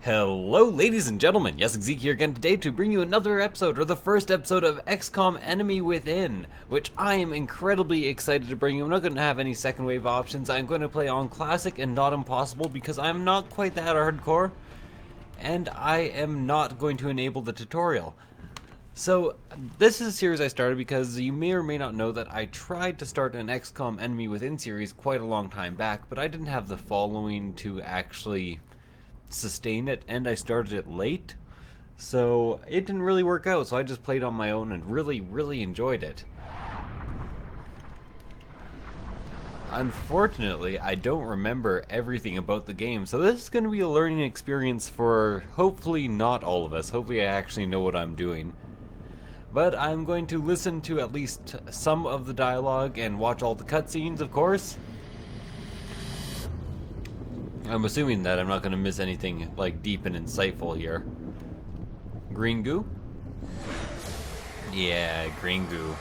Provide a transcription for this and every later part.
Hello, ladies and gentlemen. Yessik here again today to bring you another episode, or the first episode of Xcom Enemy Within, which I am incredibly excited to bring you. I'm not going to have any second wave options. I'm going to play on Classic and not Impossible because I'm not quite that hardcore, and I am not going to enable the tutorial. So, this is a series I started because you may or may not know that I tried to start an XCOM Enemy Within series quite a long time back, but I didn't have the following to actually sustain it, and I started it late, so it didn't really work out, so I just played on my own and really enjoyed it. Unfortunately, I don't remember everything about the game, so this is going to be a learning experience for hopefully not all of us. Hopefully I actually know what I'm doing. But I'm going to listen to at least some of the dialogue and watch all the cutscenes, of course. I'm assuming that I'm not going to miss anything like deep and insightful here. Green goo? Yeah, green goo.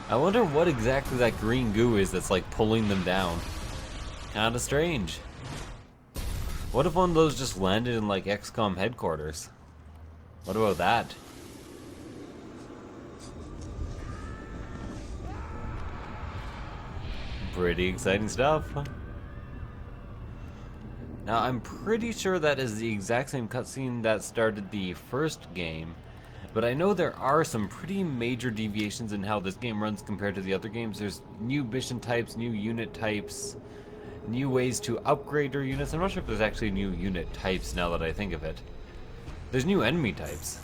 I wonder what exactly that green goo is that's like pulling them down. Kinda strange. What if one of those just landed in like XCOM headquarters? What about that? Pretty exciting stuff. Now, I'm pretty sure that is the exact same cutscene that started the first game, but I know there are some pretty major deviations in how this game runs compared to the other games. There's new mission types, new unit types, new ways to upgrade your units. I'm not sure if there's actually new unit types now that I think of it. There's new enemy types.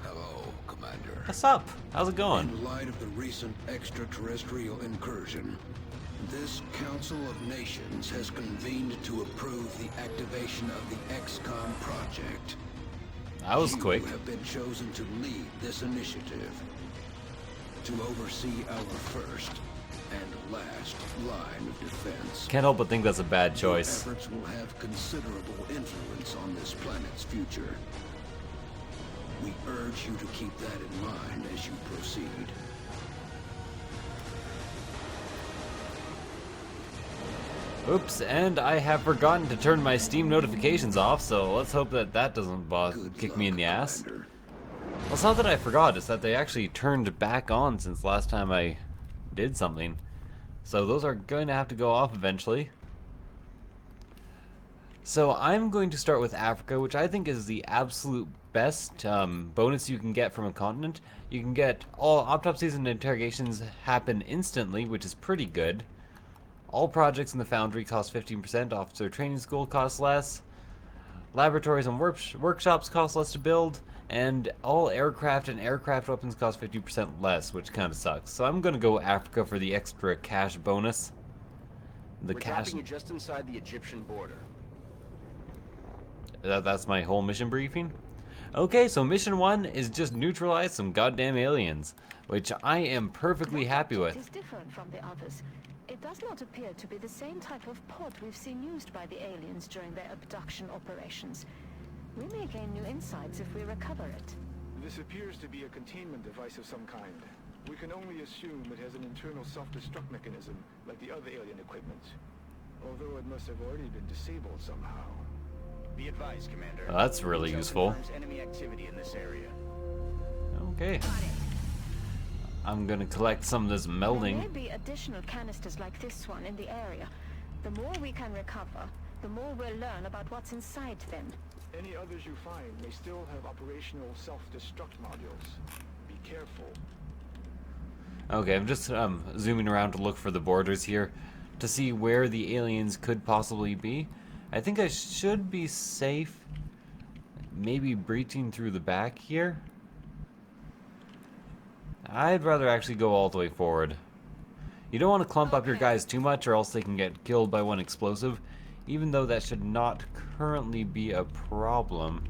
Hello, Commander. What's up? How's it going? In light of the recent extraterrestrial incursion, this Council of Nations has convened to approve the activation of the Xcom project. That was quick. You have been chosen to lead this initiative, to oversee our first and last line of defense. Can't help but think that's a bad choice. Your efforts will have considerable influence on this planet's future. We urge you to keep that in mind as you proceed. Oops, and I have forgotten to turn my Steam notifications off, so let's hope that that doesn't kick me in the ass. Commander. Well, it's not that I forgot, it's that they actually turned back on since last time I did something. So those are going to have to go off eventually. So I'm going to start with Africa, which I think is the absolute best bonus you can get from a continent. You can get all autopsies and interrogations happen instantly, which is pretty good. All projects in the foundry cost 15%, officer training school costs less, laboratories and workshops cost less to build, and all aircraft and aircraft weapons cost 50% less, which kind of sucks. So I'm going to go Africa for the extra cash bonus. The We're cash. dropping you just inside the Egyptian border. That's my whole mission briefing? Okay, so mission 1 is just neutralize some goddamn aliens, which I am perfectly happy with. It is different from the others. It does not appear to be the same type of pod we've seen used by the aliens during their abduction operations. We may gain new insights if we recover it. This appears to be a containment device of some kind. We can only assume it has an internal self-destruct mechanism, like the other alien equipment. Although it must have already been disabled somehow. Be advised, Commander. Oh, that's really Intel useful. confirms enemy activity in this area. Okay. I'm gonna collect some of this There melding. may be additional canisters like this one in the area. The more we can recover, the more we'll learn about what's inside them. Any others you find may still have operational self-destruct modules. Be careful. Okay, I'm just zooming around to look for the borders here to see where the aliens could possibly be. I think I should be safe. Maybe breaching through the back here. I'd rather actually go all the way forward. You don't want to clump up your guys too much or else they can get killed by one explosive, even though that should not currently be a problem.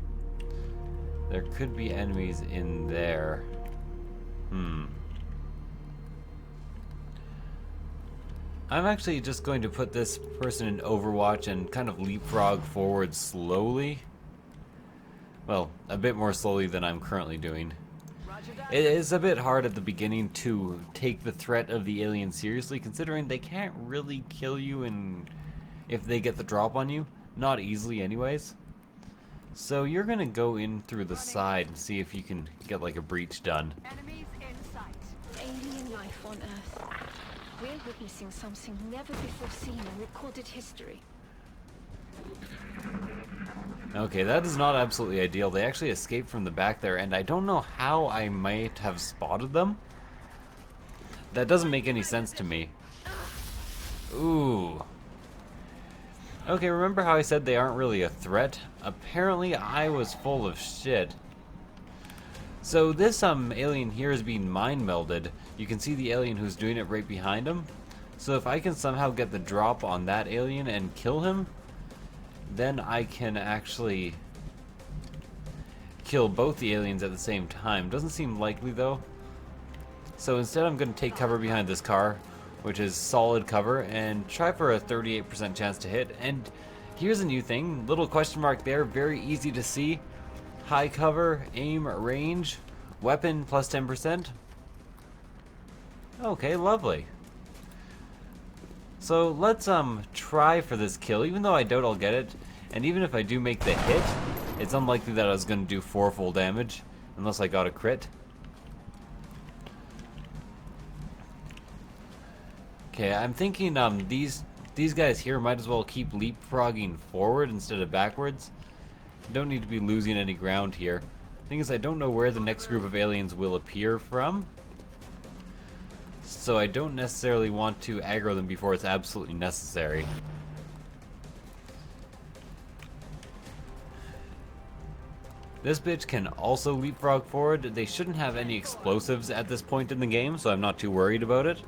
There could be enemies in there. I'm actually just going to put this person in Overwatch and kind of leapfrog forward slowly. Well, a bit more slowly than I'm currently doing. It is a bit hard at the beginning to take the threat of the aliens seriously, considering they can't really kill you if they get the drop on you. Not easily anyways. So you're gonna go in through the side and see if you can get like a breach done. Enemies in sight. Alien life on Earth. We're witnessing something never before seen in recorded history. Okay, that is not absolutely ideal. They actually escaped from the back there, and I don't know how I might have spotted them. That doesn't make any sense to me. Ooh. Okay, remember how I said they aren't really a threat? Apparently I was full of shit. So this alien here is being mind melded. You can see the alien who's doing it right behind him. So if I can somehow get the drop on that alien and kill him, then I can actually kill both the aliens at the same time. Doesn't seem likely though. So instead I'm going to take cover behind this car, which is solid cover, and try for a 38% chance to hit. And here's a new thing, little question mark there, very easy to see. High cover, aim, range, weapon plus 10%. Okay, lovely. So let's try for this kill, even though I doubt I'll get it. And even if I do make the hit, it's unlikely that I was going to do 4 full damage, unless I got a crit. Okay, I'm thinking these guys here might as well keep leapfrogging forward instead of backwards. Don't need to be losing any ground here. Thing is, I don't know where the next group of aliens will appear from, so I don't necessarily want to aggro them before it's absolutely necessary. This bitch can also leapfrog forward. They shouldn't have any explosives at this point in the game, so I'm not too worried about it.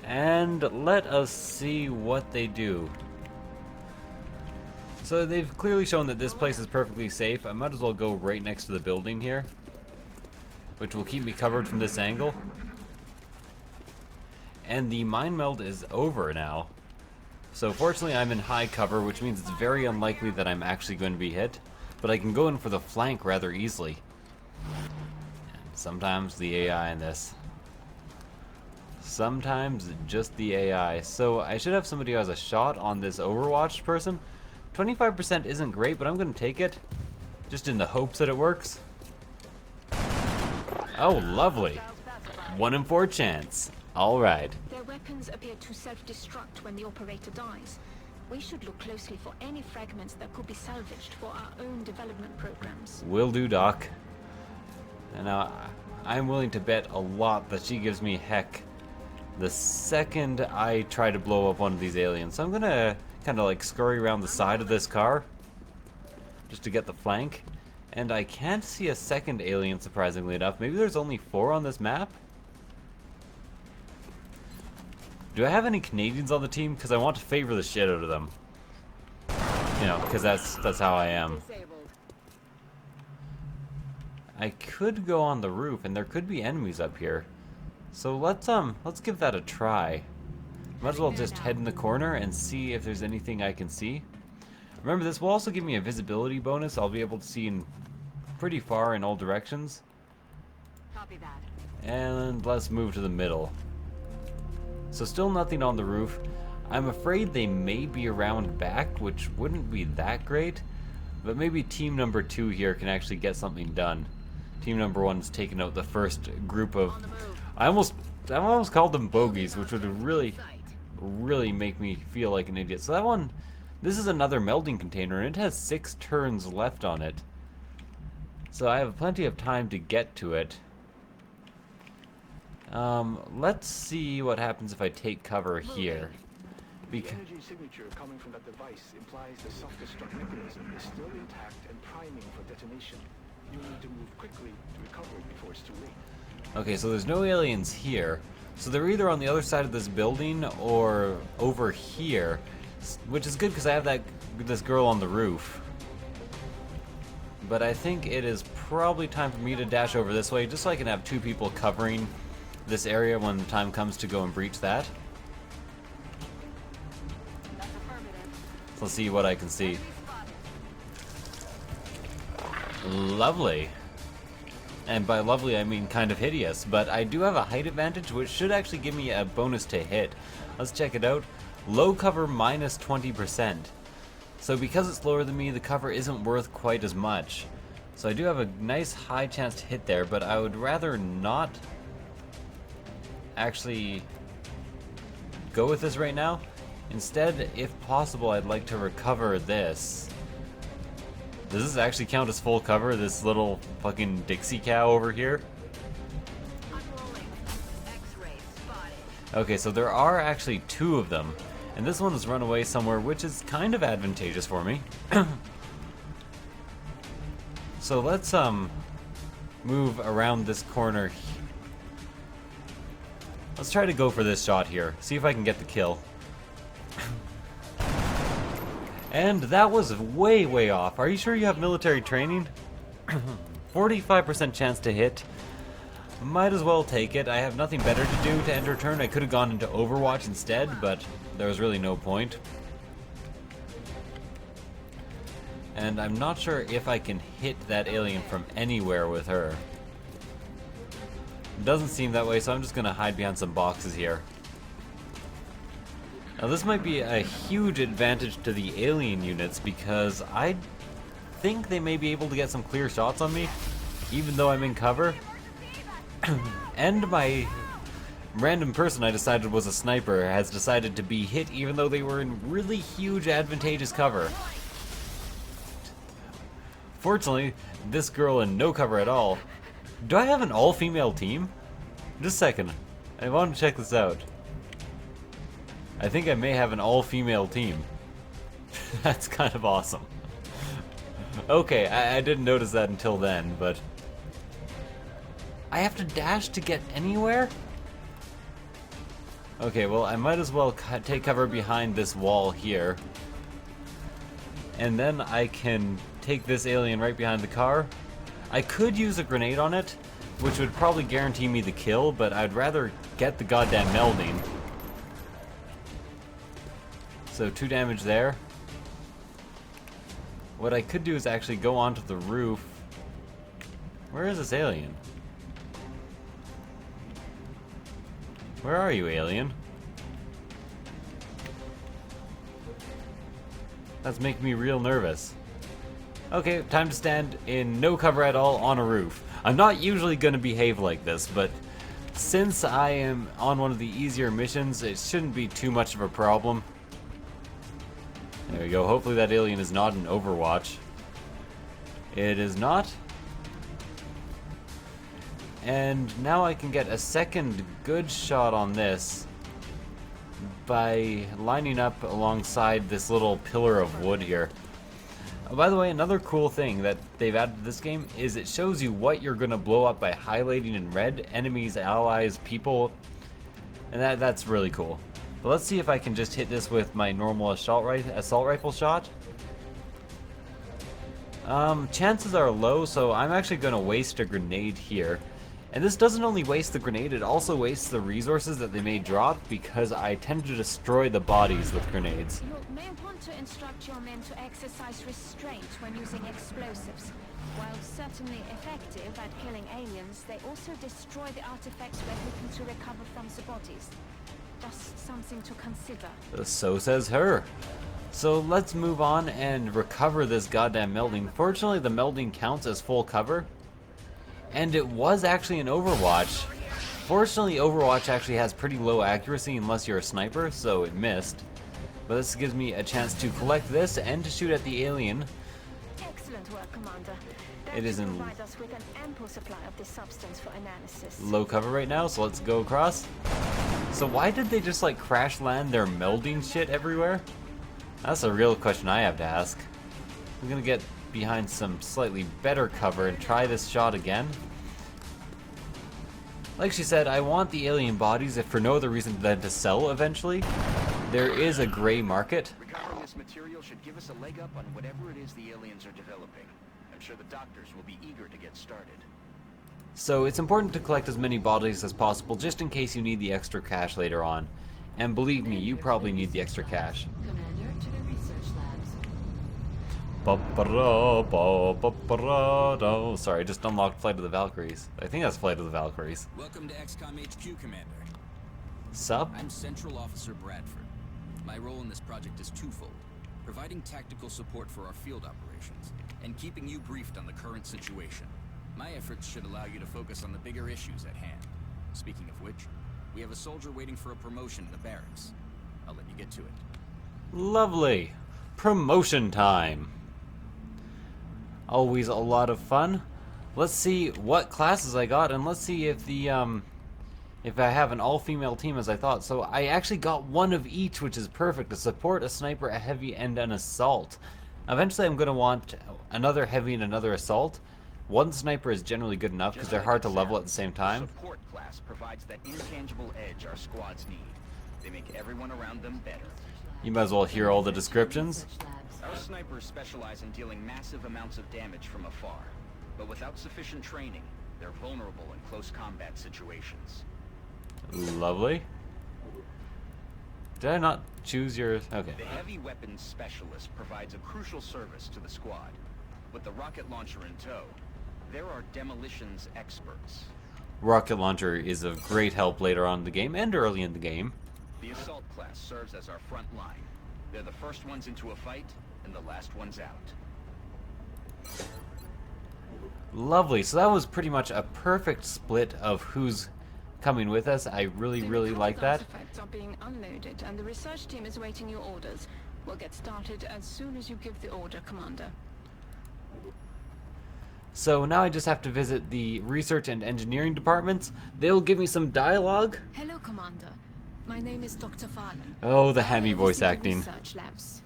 And let us see what they do. So they've clearly shown that this place is perfectly safe. I might as well go right next to the building here, which will keep me covered from this angle. And the mind meld is over now. So fortunately I'm in high cover, which means it's very unlikely that I'm actually going to be hit. But I can go in for the flank rather easily. And sometimes the AI in this. Sometimes just the AI. So I should have somebody who has a shot on this Overwatch person. 25% isn't great, but I'm going to take it. Just in the hopes that it works. Oh, lovely. 1 in 4 chance. Alright. Their weapons appear to self-destruct when the operator dies. We should look closely for any fragments that could be salvaged for our own development programs. Will do, Doc. And I'm willing to bet a lot that she gives me heck the second I try to blow up one of these aliens. So I'm gonna kind of like scurry around the side of this car just to get the flank. And I can't see a second alien, surprisingly enough. Maybe there's only 4 on this map? Do I have any Canadians on the team? Because I want to favor the shit out of them. You know, because that's how I am. I could go on the roof, and there could be enemies up here. So let's give that a try. Might as well just head in the corner and see if there's anything I can see. Remember, this will also give me a visibility bonus. I'll be able to see in pretty far in all directions. Copy that. And let's move to the middle. So still nothing on the roof. I'm afraid they may be around back, which wouldn't be that great. But maybe team number 2 here can actually get something done. Team number 1's taken out the first group of... I almost called them bogeys, which would really make me feel like an idiot. So that one, this is another melding container, and it has 6 turns left on it. So I have plenty of time to get to it. Let's see what happens if I take cover here. The energy signature coming from that device implies the self-destruct mechanism is still intact and priming for detonation. You need to move quickly to recover it before it's too late. Okay, so there's no aliens here. So they're either on the other side of this building or over here, which is good because I have this girl on the roof. But I think it is probably time for me to dash over this way, just so I can have 2 people covering this area when the time comes to go and breach that. So let's see what I can see. Lovely. And by lovely I mean kind of hideous, but I do have a height advantage, which should actually give me a bonus to hit. Let's check it out. Low cover minus 20%. So because it's lower than me, the cover isn't worth quite as much. So I do have a nice high chance to hit there, but I would rather not actually go with this right now. Instead, if possible, I'd like to recover this. Does this actually count as full cover, this little fucking Dixie cow over here? Okay, so there are actually two of them. And this one has run away somewhere, which is kind of advantageous for me. So let's move around this corner. Let's try to go for this shot here. See if I can get the kill. And that was way, way off. Are you sure you have military training? 45% chance to hit. Might as well take it. I have nothing better to do to enter turn. I could have gone into Overwatch instead, but there was really no point. And I'm not sure if I can hit that alien from anywhere with her. It doesn't seem that way, so I'm just going to hide behind some boxes here. Now this might be a huge advantage to the alien units because I think they may be able to get some clear shots on me, even though I'm in cover. And my random person I decided was a sniper has decided to be hit even though they were in really huge advantageous cover. Fortunately, this girl in no cover at all. Do I have an all-female team? Just a second. I want to check this out. I think I may have an all-female team. That's kind of awesome. Okay, I didn't notice that until then, but... I have to dash to get anywhere? Okay, well, I might as well take cover behind this wall here. And then I can take this alien right behind the car. I could use a grenade on it, which would probably guarantee me the kill, but I'd rather get the goddamn melding. So 2 damage there. What I could do is actually go onto the roof. Where is this alien? Where are you, alien? That's making me real nervous. Okay, time to stand in no cover at all on a roof. I'm not usually going to behave like this, but since I am on one of the easier missions, it shouldn't be too much of a problem. There we go. Hopefully that alien is not an Overwatch. It is not. And now I can get a second good shot on this by lining up alongside this little pillar of wood here. By the way, another cool thing that they've added to this game is it shows you what you're going to blow up by highlighting in red, enemies, allies, people, and that's really cool. But let's see if I can just hit this with my normal assault rifle shot. Chances are low, so I'm actually going to waste a grenade here. And this doesn't only waste the grenade, it also wastes the resources that they may drop because I tend to destroy the bodies with grenades. You may want to instruct your men to exercise restraint when using explosives. While certainly effective at killing aliens, they also destroy the artifacts we're hoping to recover from the bodies. Just something to consider. So says her. So let's move on and recover this goddamn melding. Fortunately, the melding counts as full cover. And it was actually an Overwatch. Fortunately, Overwatch actually has pretty low accuracy unless you're a sniper, so it missed. But this gives me a chance to collect this and to shoot at the alien. Excellent work, Commander. It is in provide us with an ample supply of this substance for analysis. low cover right now, so let's go across. So why did they just like crash land their melding shit everywhere? That's a real question I have to ask. I'm gonna get behind some slightly better cover and try this shot again. Like she said, I want the alien bodies if for no other reason than to sell eventually. There is a gray market. Recovering this material should give us a leg up on whatever it is the aliens are developing. I'm sure the doctors will be eager to get started. So it's important to collect as many bodies as possible just in case you need the extra cash later on. And believe me, you probably need the extra cash. Commander to the research labs. Sorry, I just unlocked Flight of the Valkyries. I think that's Flight of the Valkyries. Welcome to Xcom HQ, Commander. Sup? I'm Central Officer Bradford. My role in this project is twofold. providing tactical support for our field operations, and keeping you briefed on the current situation. My efforts should allow you to focus on the bigger issues at hand. Speaking of which, we have a soldier waiting for a promotion in the barracks. I'll let you get to it. Lovely. Promotion time. Always a lot of fun. Let's see what classes I got, and let's see if the if I have an all-female team as I thought. So I actually got one of each, which is perfect. A support, a sniper, a heavy, and an assault. Eventually I'm going to want another heavy and another assault. One sniper is generally good enough because they're hard to level at the same time. The support class provides that intangible edge our squads need. They make everyone around them better. You might as well hear all the descriptions. Our snipers specialize in dealing massive amounts of damage from afar, but without sufficient training, they're vulnerable in close combat situations. Lovely. Did I not choose your... Okay. The heavy weapons specialist provides a crucial service to the squad. With the rocket launcher in tow, there are demolitions experts. Rocket launcher is of great help later on in the game and early in the game. The assault class serves as our front line. They're the first ones into a fight and the last ones out. Lovely. So that was pretty much a perfect split of who's coming with us. I really like that. Artifacts are being unloaded, and the research team is waiting your orders. We'll get started as soon as you give the order, Commander. So now I just have to visit the research and engineering departments. They'll give me some dialogue. Hello, Commander. My name is Dr. Farlan. Oh, the Hammy I voice oversee acting. Research labs.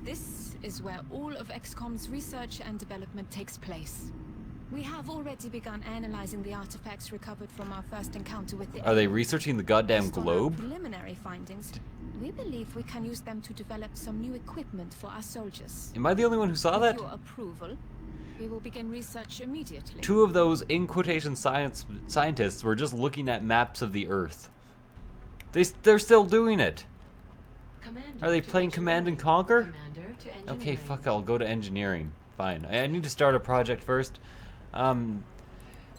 This is where all of Xcom's research and development takes place. We have already begun analyzing the artifacts recovered from our first encounter with the Are they aliens. researching the goddamn Based on our globe? preliminary findings, we believe we can use them to develop some new equipment for our soldiers. Am I the only one who saw that? With your approval, we will begin research immediately. Two of those, in quotation, scientists were just looking at maps of the Earth. They're still doing it. Are they playing Command and Conquer? Okay, fuck, I'll go to engineering. Fine. I need to start a project first.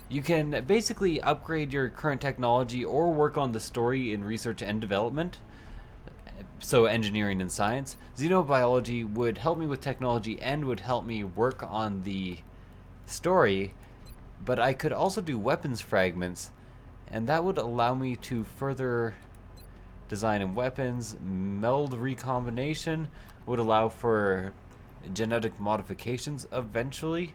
You can basically upgrade your current technology or work on the story in research and development. So engineering and science. Xenobiology would help me with technology and would help me work on the story, but I could also do weapons fragments, and that would allow me to further design in weapons. Meld recombination would allow for genetic modifications eventually.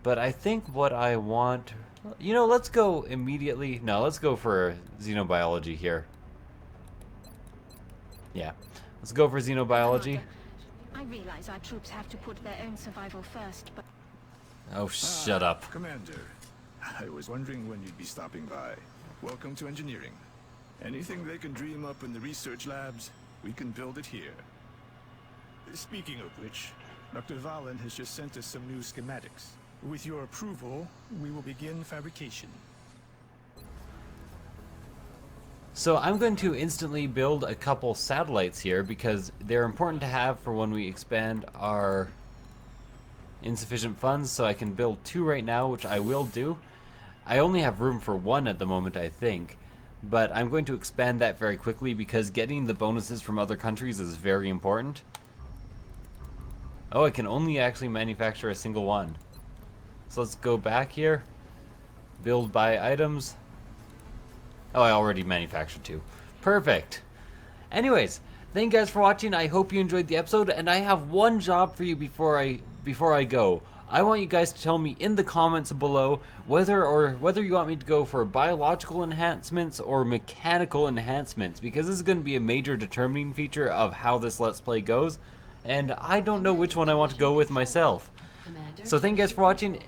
But I think what I want... You know, let's go immediately... No, let's go for xenobiology here. Yeah. Let's go for xenobiology. I realize our troops have to put their own survival first, but... Oh, shut up. Commander, I was wondering when you'd be stopping by. Welcome to engineering. Anything they can dream up in the research labs, we can build it here. Speaking of which, Dr. Valen has just sent us some new schematics. With your approval, we will begin fabrication. So I'm going to instantly build a couple satellites here because they're important to have for when we expand our insufficient funds. So I can build 2 right now, which I will do. I only have room for 1 at the moment, I think. But I'm going to expand that very quickly because getting the bonuses from other countries is very important. Oh, I can only actually manufacture a single one. So let's go back here. Build by items. Oh, I already manufactured 2. Perfect. Anyways, thank you guys for watching. I hope you enjoyed the episode, and I have one job for you before I go. I want you guys to tell me in the comments below whether you want me to go for biological enhancements or mechanical enhancements, because this is going to be a major determining feature of how this Let's Play goes, and I don't know which one I want to go with myself. So thank you guys for watching,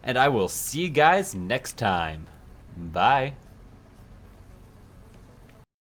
and I will see you guys next time. Bye.